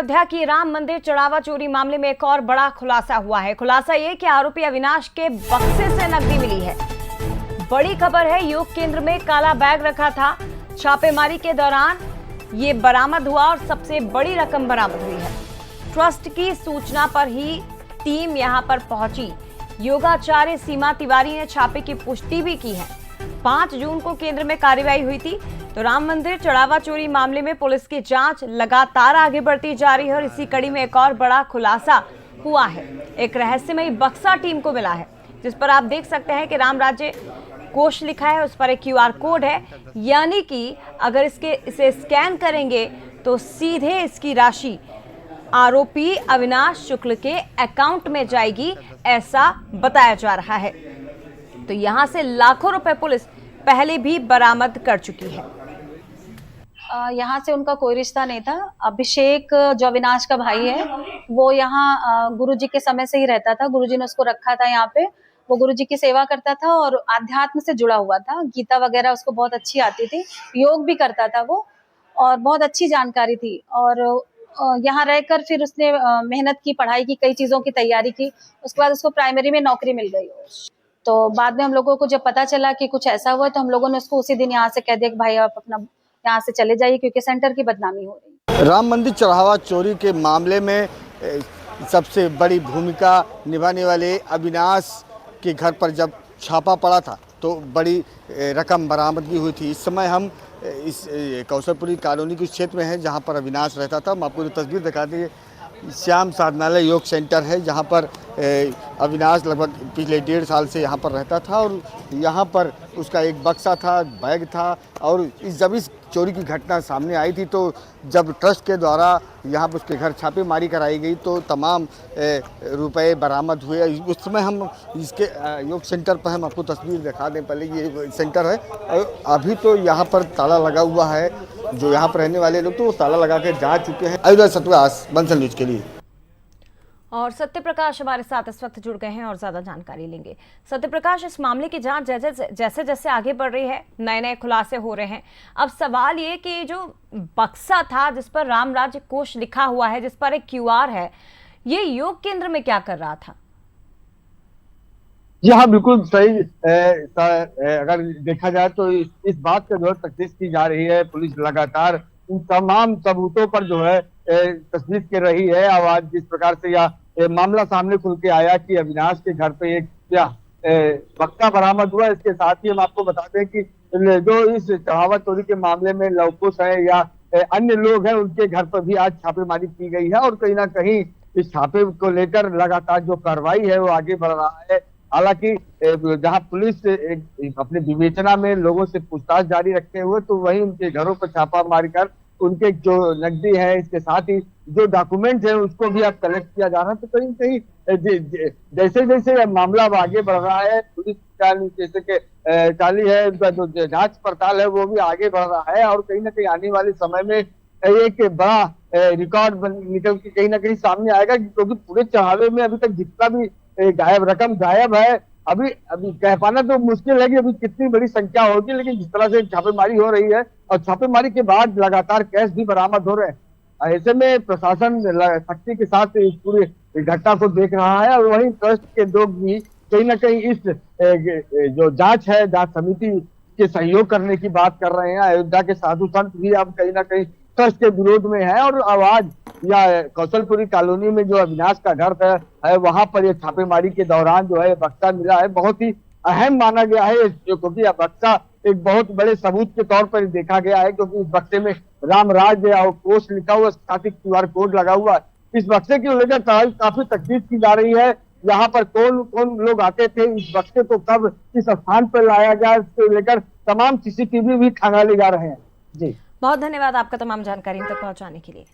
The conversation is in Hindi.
अयोध्या की राम मंदिर चढ़ावा चोरी मामले में एक और बड़ा खुलासा हुआ है। खुलासा ये कि आरोपी अविनाश के बक्से से नकदी मिली है। बड़ी खबर है, योग केंद्र में काला बैग रखा था। छापेमारी के दौरान ये बरामद हुआ और सबसे बड़ी रकम बरामद हुई है। ट्रस्ट की सूचना पर ही टीम यहां पर पहुंची। योगाचार्य सीमा तिवारी ने छापे की पुष्टि भी की है। 5 जून को केंद्र में कार्रवाई हुई थी। तो राम मंदिर चढ़ावा चोरी मामले में पुलिस की जांच लगातार आगे बढ़ती जा रही है और इसी कड़ी में एक और बड़ा खुलासा हुआ है। एक रहस्यमयी बक्सा टीम को मिला है, जिस पर आप देख सकते हैं कि राम राज्य कोष लिखा है, उस पर एक QR कोड है। यानी कि अगर इसे स्कैन करेंगे तो सीधे इसकी राशि आरोपी अविनाश शुक्ल के अकाउंट में जाएगी, ऐसा बताया जा रहा है। तो यहां से लाखों रुपए पुलिस पहले भी बरामद कर चुकी है। यहाँ से उनका कोई रिश्ता नहीं था। अभिषेक जो अविनाश का भाई है, वो यहाँ गुरुजी के समय से ही रहता था। गुरुजी ने उसको रखा था यहाँ पे। वो गुरुजी की सेवा करता था और आध्यात्म से जुड़ा हुआ था। गीता वगैरह उसको बहुत अच्छी आती थी, योग भी करता था वो, और बहुत अच्छी जानकारी थी। और यहाँ रहकर फिर उसने मेहनत की, पढ़ाई की, कई चीजों की तैयारी की। उसके बाद उसको प्राइमरी में नौकरी मिल गई। तो बाद में हम लोगों को जब पता चला कि कुछ ऐसा हुआ, तो हम लोगों ने उसको उसी दिन यहाँ से कह दिया कि भाई आप अपना यहाँ से चले जाइए, क्योंकि सेंटर की बदनामी हो रही है। राम मंदिर चढ़ावा चोरी के मामले में सबसे बड़ी भूमिका निभाने वाले अविनाश के घर पर जब छापा पड़ा था तो बड़ी रकम बरामदगी हुई थी। इस समय हम इस कौशलपुरी कॉलोनी के क्षेत्र में हैं जहां पर अविनाश रहता था। हम आपको जो तस्वीर दिखा दें, श्याम साधनालय योग सेंटर है जहां पर अविनाश लगभग पिछले 1.5 साल से यहां पर रहता था और यहां पर उसका एक बक्सा था, बैग था। और जब इस चोरी की घटना सामने आई थी तो जब ट्रस्ट के द्वारा यहां पर उसके घर छापेमारी कराई गई तो तमाम रुपए बरामद हुए। उस समय हम इसके योग सेंटर पर हम आपको तस्वीर दिखा दें। पहले ये सेंटर है और अभी तो यहाँ पर ताला लगा हुआ है। जो यहाँ पर रहने वाले लोग तो वो ताला लगा के जा चुके हैं। अयोध्या सतवास, बंसल न्यूज के लिए। और सत्य प्रकाश हमारे साथ इस वक्त जुड़ गए हैं और ज्यादा जानकारी लेंगे। सत्य प्रकाश, इस मामले की जांच जैसे जैसे आगे बढ़ रही है, नए नए खुलासे हो रहे हैं। अब सवाल ये कि जो बक्सा था जिस पर राम राज्य कोष लिखा हुआ है, जिस पर एक QR है, ये योग केंद्र में क्या कर रहा था? जी हाँ, बिल्कुल सही। अगर देखा जाए तो इस बात का जो है तफ्तीश की जा रही है। पुलिस लगातार उन तमाम सबूतों पर जो है तस्दीक कर रही है। अब आज जिस प्रकार से यह मामला सामने खुल के आया कि अविनाश के घर पे एक बक्सा बरामद हुआ, इसके साथ ही हम आपको बता दें कि जो इस चढ़ावा चोरी के मामले में लवकुश है या अन्य लोग हैं, उनके घर पर भी आज छापेमारी की गई है। और कहीं ना कहीं इस छापे को लेकर लगातार जो कार्रवाई है वो आगे बढ़ रहा है। हालांकि जहां पुलिस अपने विवेचना में लोगों से पूछताछ जारी रखे हुए, तो वहीं उनके घरों पर छापा मारकर उनके जो नकदी है, इसके साथ ही जो डॉक्यूमेंट है उसको भी अब कलेक्ट किया जा रहा है। तो कहीं कहीं जैसे जैसे मामला अब आगे बढ़ रहा है, पुलिस जैसे कि चाली है, उनका जो जांच पड़ताल है वो भी आगे बढ़ रहा है। और कहीं ना कहीं आने वाले समय में एक बड़ा रिकॉर्ड निकल के कहीं ना कहीं सामने आएगा, क्योंकि पूरे चढ़ावे में अभी तक जितना भी रकम गायब है, अभी कह पाना तो मुश्किल है कि अभी कितनी बड़ी संख्या होगी। लेकिन जिस तरह से छापेमारी हो रही है और छापेमारी के बाद लगातार कैश भी बरामद हो रहे हैं, ऐसे में प्रशासन सख्ती के साथ इस पूरी घटना को देख रहा है। और वहीं ट्रस्ट के लोग भी कहीं ना कहीं इस जो जांच है, जांच समिति के सहयोग करने की बात कर रहे हैं। अयोध्या के साधु संत भी अब कहीं ना कहीं ट्रस्ट के विरोध में है। और आवाज या कौशलपुरी कॉलोनी में जो अविनाश का घर है वहां पर ये छापेमारी के दौरान जो है बक्सा मिला है, बहुत ही अहम माना गया है, क्योंकि यह बक्सा एक बहुत बड़े सबूत के तौर पर देखा गया है। क्योंकि इस बक्से में राम राज्य और कोष लिखा हुआ, साथ ही QR कोड लगा हुआ है। इस बक्से की लेकर काफी तफ्तीश की जा रही है। यहाँ पर कौन कौन लोग आते थे, इस बक्से को कब किस स्थान पर लाया गया, इसको लेकर तमाम CCTV भी खंगाले जा रहे हैं। जी, बहुत धन्यवाद आपका तमाम जानकारी तक पहुंचाने के लिए।